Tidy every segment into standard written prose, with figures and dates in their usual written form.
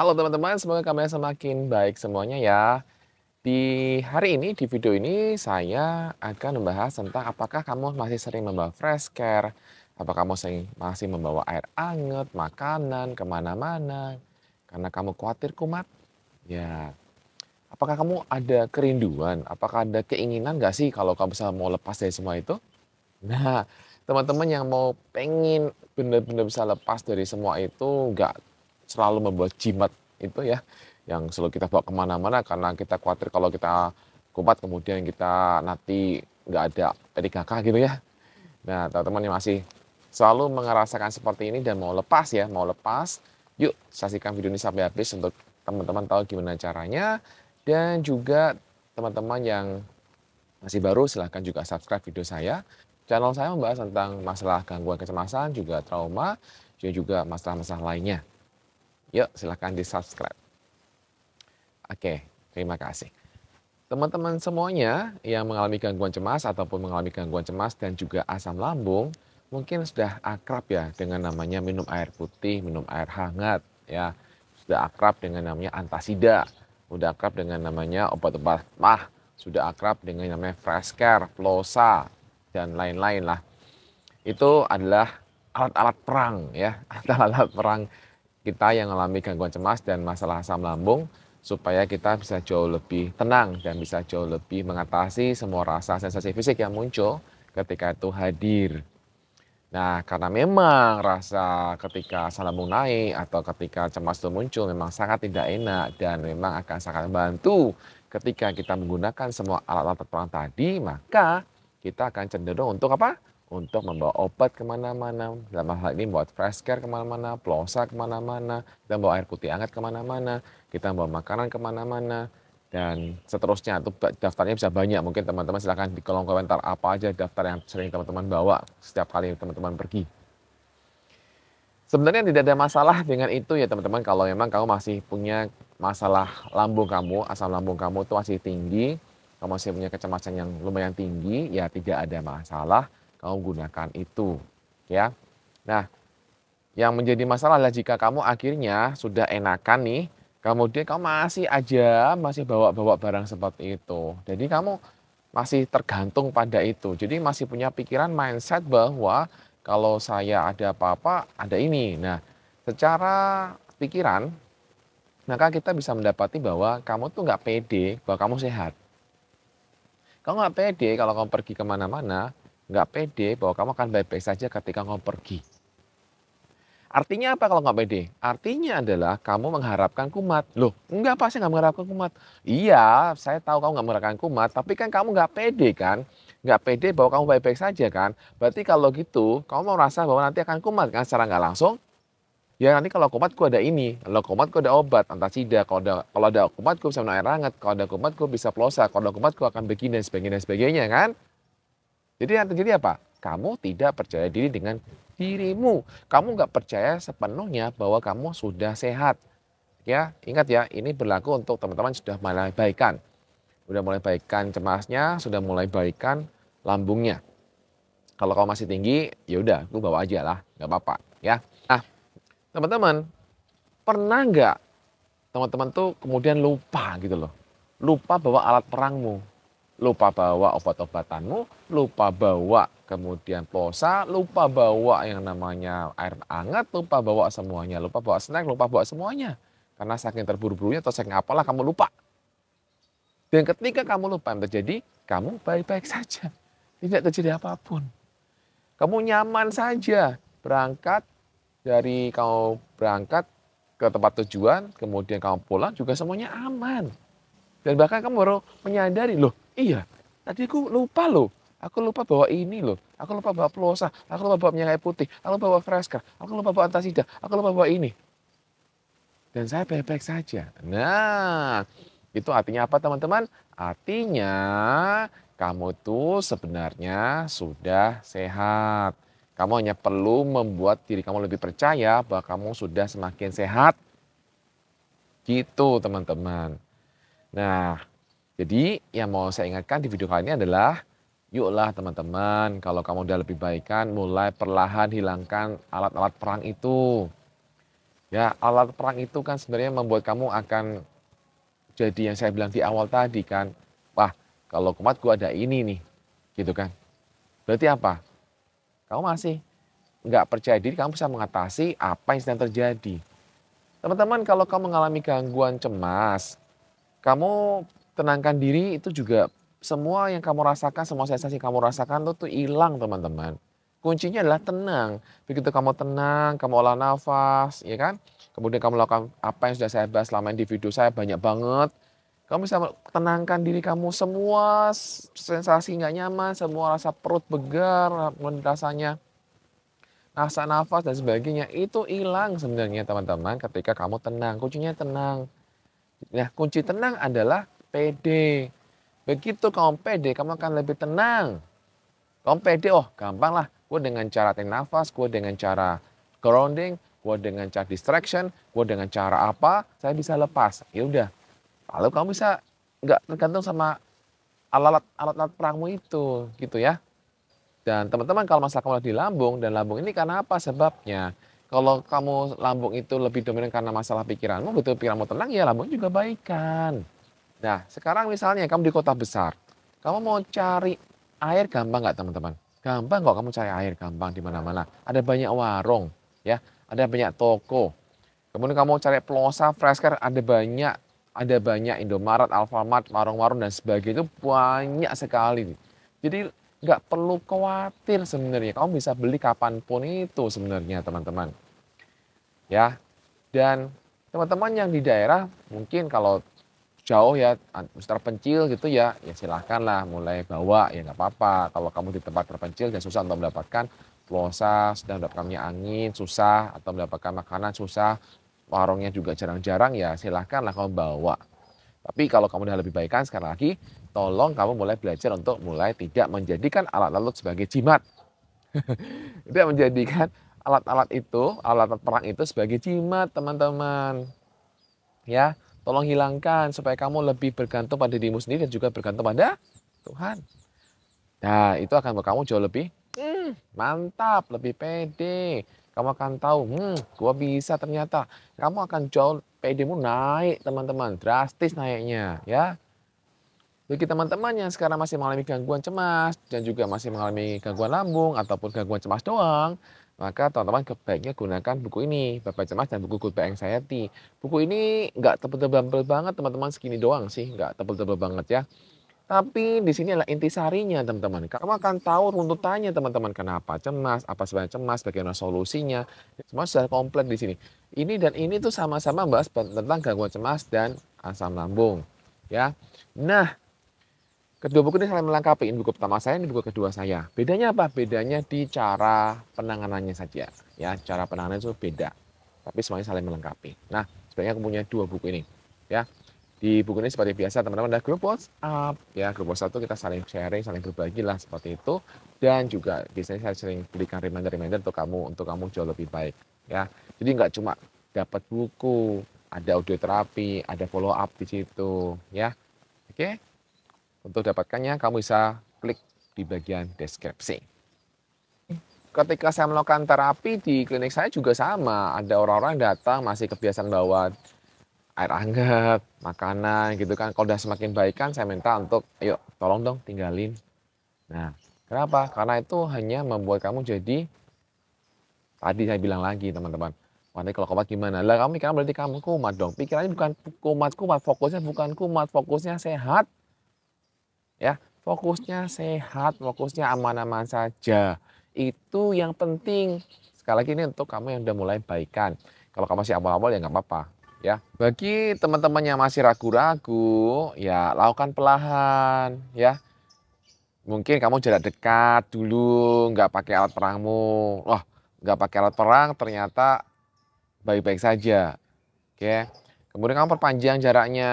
Halo teman-teman, semoga kabarnya semakin baik semuanya ya. Di hari ini, di video ini saya akan membahas tentang apakah kamu masih sering membawa fresh care, apakah kamu masih membawa air hangat, makanan kemana-mana, karena kamu khawatir kumat. Ya, apakah kamu ada kerinduan, apakah ada keinginan nggak sih kalau kamu bisa mau lepas dari semua itu? Nah, teman-teman yang mau pengen benar-benar bisa lepas dari semua itu, nggak selalu membawa jimat itu ya, yang selalu kita bawa kemana-mana karena kita khawatir kalau kita kumat kemudian kita nanti nggak ada P3K gitu ya. Nah, teman-teman yang masih selalu merasakan seperti ini dan mau lepas ya, mau lepas, yuk saksikan video ini sampai habis untuk teman-teman tahu gimana caranya. Dan juga teman-teman yang masih baru silahkan juga subscribe video saya. Channel saya membahas tentang masalah gangguan kecemasan, juga trauma, dan juga masalah-masalah lainnya. Yuk silahkan di subscribe. Oke, terima kasih. Teman-teman semuanya yang mengalami gangguan cemas ataupun mengalami gangguan cemas dan juga asam lambung, mungkin sudah akrab ya dengan namanya minum air putih, minum air hangat ya. Sudah akrab dengan namanya antasida, sudah akrab dengan namanya obat-obat mah, sudah akrab dengan namanya fresh care, plosa, dan lain-lain lah. Itu adalah alat-alat perang ya, alat-alat perang kita yang mengalami gangguan cemas dan masalah asam lambung supaya kita bisa jauh lebih tenang dan bisa jauh lebih mengatasi semua rasa sensasi fisik yang muncul ketika itu hadir. Nah, karena memang rasa ketika asam lambung naik atau ketika cemas itu muncul memang sangat tidak enak dan memang akan sangat membantu ketika kita menggunakan semua alat-alat perang tadi, maka kita akan cenderung untuk apa? Untuk membawa obat kemana-mana, dalam hal ini buat fresh care kemana-mana, plosa kemana-mana, kita bawa air putih hangat kemana-mana, kita bawa makanan kemana-mana, dan seterusnya. Itu daftarnya bisa banyak, mungkin teman-teman silahkan di kolom komentar apa aja daftar yang sering teman-teman bawa setiap kali teman-teman pergi. Sebenarnya tidak ada masalah dengan itu ya teman-teman, kalau memang kamu masih punya masalah lambung kamu, asam lambung kamu itu masih tinggi, kamu masih punya kecemasan yang lumayan tinggi, ya tidak ada masalah kamu gunakan itu ya. Nah, yang menjadi masalah adalah jika kamu akhirnya sudah enakan nih, kemudian kamu masih bawa-bawa barang seperti itu. Jadi kamu masih tergantung pada itu. Jadi masih punya pikiran mindset bahwa kalau saya ada apa-apa, ada ini. Nah, secara pikiran, maka kita bisa mendapati bahwa kamu tuh nggak pede bahwa kamu sehat. Kamu nggak pede kalau kamu pergi kemana-mana, nggak pede bahwa kamu akan baik-baik saja ketika kamu pergi. Artinya apa kalau nggak pede? Artinya adalah kamu mengharapkan kumat. Loh, enggak Pak, saya nggak mengharapkan kumat. Iya, saya tahu kamu nggak mengharapkan kumat, tapi kan kamu nggak pede kan? Nggak pede bahwa kamu baik-baik saja kan? Berarti kalau gitu, kamu mau merasa bahwa nanti akan kumat kan secara nggak langsung? Ya nanti kalau kumatku ada ini, kalau kumatku ada obat, antasida, kalau ada kumatku bisa minum air hangat, kalau ada kumatku bisa plosa, kalau ada kumatku akan begini dan sebagainya kan? Jadi yang terjadi apa? Kamu tidak percaya diri dengan dirimu. Kamu nggak percaya sepenuhnya bahwa kamu sudah sehat. Ya, ingat ya, ini berlaku untuk teman-teman sudah mulai baikan. Sudah mulai baikan cemasnya, sudah mulai baikan lambungnya. Kalau kamu masih tinggi, ya udah, gue bawa aja lah, nggak apa-apa, ya. Nah, teman-teman, pernah nggak teman-teman tuh kemudian lupa gitu loh, lupa bawa alat perangmu, lupa bawa obat-obatanmu, lupa bawa kemudian pulsa, lupa bawa yang namanya air hangat, lupa bawa semuanya, lupa bawa snack, lupa bawa semuanya. Karena saking terburu-burunya atau saking apalah kamu lupa. Dan ketika kamu lupa yang terjadi, kamu baik-baik saja. Tidak terjadi apapun. Kamu nyaman saja berangkat kamu berangkat ke tempat tujuan, kemudian kamu pulang juga semuanya aman. Dan bahkan kamu baru menyadari, loh iya tadi aku lupa loh. Aku lupa bawa ini loh. Aku lupa bawa plosa. Aku lupa bawa minyak air putih. Aku lupa bawa freska. Aku lupa bawa antasida. Aku lupa bawa ini. Dan saya baik-baik saja. Nah, itu artinya apa teman-teman? Artinya kamu tuh sebenarnya sudah sehat. Kamu hanya perlu membuat diri kamu lebih percaya bahwa kamu sudah semakin sehat. Gitu teman-teman. Nah, jadi yang mau saya ingatkan di video kali ini adalah, yuklah teman-teman, kalau kamu udah lebih baikan, mulai perlahan hilangkan alat-alat perang itu. Ya, alat perang itu kan sebenarnya membuat kamu akan jadi yang saya bilang di awal tadi kan, wah kalau kumat gua ada ini nih, gitu kan. Berarti apa? Kamu masih nggak percaya diri, kamu bisa mengatasi apa yang sedang terjadi. Teman-teman, kalau kamu mengalami gangguan cemas, kamu tenangkan diri itu juga semua yang kamu rasakan, semua sensasi yang kamu rasakan itu tuh hilang teman-teman. Kuncinya adalah tenang. Begitu kamu tenang, kamu olah nafas, ya kan? Kemudian kamu lakukan apa yang sudah saya bahas selama ini di video saya banyak banget. Kamu bisa tenangkan diri kamu semua sensasi nggak nyaman, semua rasa perut begar, rasanya rasa nafas dan sebagainya itu hilang sebenarnya teman-teman ketika kamu tenang. Kuncinya tenang. Nah, kunci tenang adalah pede. Begitu kamu pede, kamu akan lebih tenang. Kamu pede, oh gampang lah. Gue dengan cara tarik nafas, gue dengan cara grounding, gue dengan cara distraction, gue dengan cara apa, saya bisa lepas. Ya udah. Lalu kamu bisa nggak tergantung sama alat-alat perangmu itu, gitu ya. Dan teman-teman kalau masalah kamu di lambung, dan lambung ini karena apa sebabnya? Kalau kamu lambung itu lebih dominan karena masalah pikiranmu, begitu pikiranmu tenang ya lambung juga baikan. Nah, sekarang misalnya kamu di kota besar, kamu mau cari air gampang nggak teman-teman? Gampang kok kamu cari air, gampang di mana-mana. Ada banyak warung, ya, ada banyak toko. Kemudian kamu cari plosa, Fresker, ada banyak Indomaret, Alfamart, warung-warung dan sebagainya itu banyak sekali. Jadi nggak perlu khawatir sebenarnya, kamu bisa beli kapanpun itu sebenarnya teman-teman. Ya, dan teman-teman yang di daerah mungkin kalau jauh ya, terpencil gitu ya, ya silahkan lah mulai bawa ya nggak apa-apa. Kalau kamu di tempat terpencil dan susah untuk mendapatkan plosa, sedang mendapatkan minyak angin susah, atau mendapatkan makanan susah, warungnya juga jarang-jarang ya silahkan lah kamu bawa. Tapi kalau kamu udah lebih baik kan sekali lagi, tolong kamu mulai belajar untuk mulai tidak menjadikan alat-alat sebagai jimat. Tidak menjadikan alat-alat itu, alat perang itu sebagai jimat teman-teman. Ya, tolong hilangkan supaya kamu lebih bergantung pada dirimu sendiri dan juga bergantung pada Tuhan. Nah, itu akan membuat kamu jauh lebih mantap, lebih pede. Kamu akan tahu, gua bisa ternyata. Kamu akan jauh pedemu naik teman-teman, drastis naiknya ya. Bagi teman-teman yang sekarang masih mengalami gangguan cemas dan juga masih mengalami gangguan lambung ataupun gangguan cemas doang, maka teman-teman baiknya gunakan buku ini, Bapak Cemas dan buku Goodbye Anxiety. Buku ini nggak tebel-tebel banget teman-teman, segini doang sih, nggak tebel-tebel banget ya. Tapi di sini adalah intisarinya teman-teman. Kamu akan tahu runtutannya teman-teman, kenapa cemas, apa sebenarnya cemas, bagaimana solusinya. Semua sudah komplit di sini. Ini dan ini tuh sama-sama bahas tentang gangguan cemas dan asam lambung. Ya. Nah, kedua buku ini saling melengkapi. Ini buku pertama saya, ini buku kedua saya. Bedanya apa? Bedanya di cara penanganannya saja. Ya, cara penanganannya itu beda. Tapi semuanya saling melengkapi. Nah, sebenarnya aku punya dua buku ini. Ya, di buku ini seperti biasa teman-teman ada grup WhatsApp. Ya, grup WhatsApp itu kita saling sharing, saling berbagi lah seperti itu. Dan juga biasanya saya sering berikan reminder-reminder untuk kamu jauh lebih baik. Ya, jadi nggak cuma dapat buku, ada audio terapi, ada follow up di situ. Ya, oke. Untuk dapatkannya kamu bisa klik di bagian deskripsi. Ketika saya melakukan terapi di klinik saya juga sama, ada orang-orang yang datang masih kebiasaan bawa air hangat, makanan gitu kan. Kalau udah semakin baik kan saya minta untuk, ayo tolong dong tinggalin. Nah, kenapa? Karena itu hanya membuat kamu jadi, tadi saya bilang lagi teman-teman, wah nanti kalau kumat gimana? Lah kamu pikiran berarti kamu kumat dong. Pikirannya bukan kumat-kumat, fokusnya bukan kumat, fokusnya sehat. Ya, fokusnya sehat, fokusnya aman-aman saja. Itu yang penting. Sekali lagi ini untuk kamu yang udah mulai baikan. Kalau kamu masih awal-awal ya nggak apa-apa. Ya, bagi teman-teman yang masih ragu-ragu, ya lakukan perlahan. Ya, mungkin kamu jarak dekat dulu, nggak pakai alat perangmu. Wah, nggak pakai alat perang ternyata baik-baik saja. Oke. Kemudian kamu perpanjang jaraknya.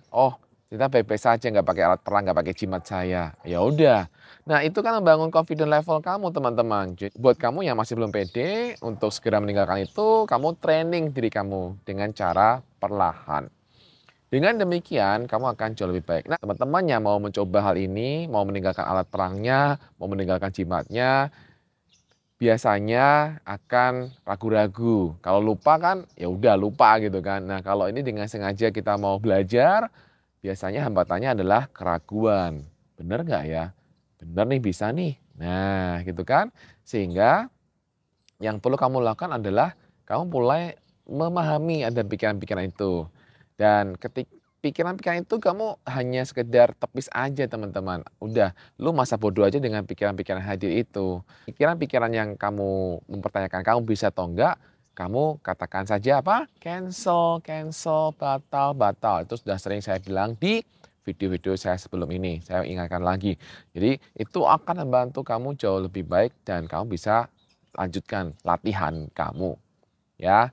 Oh, kita baik-baik saja nggak pakai alat perang, nggak pakai jimat saya. Ya udah. Nah, itu kan membangun confident level kamu, teman-teman. Buat kamu yang masih belum pede untuk segera meninggalkan itu, kamu training diri kamu dengan cara perlahan. Dengan demikian, kamu akan jauh lebih baik. Nah, teman-teman yang mau mencoba hal ini, mau meninggalkan alat perangnya, mau meninggalkan jimatnya, biasanya akan ragu-ragu. Kalau lupa kan ya udah lupa gitu kan. Nah, kalau ini dengan sengaja kita mau belajar, biasanya hambatannya adalah keraguan. Bener nggak ya? Bener nih, bisa nih. Nah, gitu kan. Sehingga yang perlu kamu lakukan adalah kamu mulai memahami ada pikiran-pikiran itu. Dan pikiran-pikiran itu kamu hanya sekedar tepis aja teman-teman. Udah, lu masa bodoh aja dengan pikiran-pikiran hadir itu. Pikiran-pikiran yang kamu mempertanyakan kamu bisa atau enggak, kamu katakan saja apa? Cancel, cancel, batal, batal. Itu sudah sering saya bilang di video-video saya sebelum ini. Saya ingatkan lagi. Jadi itu akan membantu kamu jauh lebih baik dan kamu bisa lanjutkan latihan kamu, ya.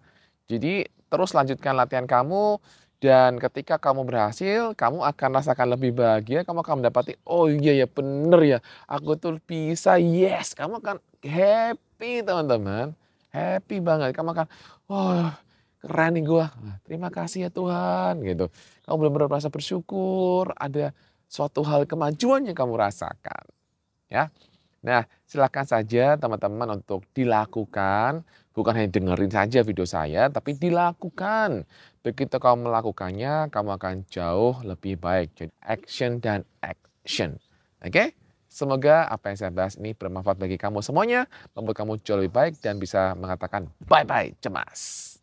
Jadi terus lanjutkan latihan kamu dan ketika kamu berhasil, kamu akan rasakan lebih bahagia, kamu akan mendapati, "Oh iya ya bener ya, aku tuh bisa, yes." Kamu akan happy teman-teman, happy banget. Kamu akan, "Wah keren nih gua, terima kasih ya Tuhan." Gitu. Kamu benar-benar merasa bersyukur, ada suatu hal kemajuan yang kamu rasakan, ya. Nah, silakan saja teman-teman untuk dilakukan, bukan hanya dengerin saja video saya, tapi dilakukan. Begitu kamu melakukannya, kamu akan jauh lebih baik. Jadi action dan action. Oke? Semoga apa yang saya bahas ini bermanfaat bagi kamu semuanya, membuat kamu jauh lebih baik dan bisa mengatakan bye-bye cemas.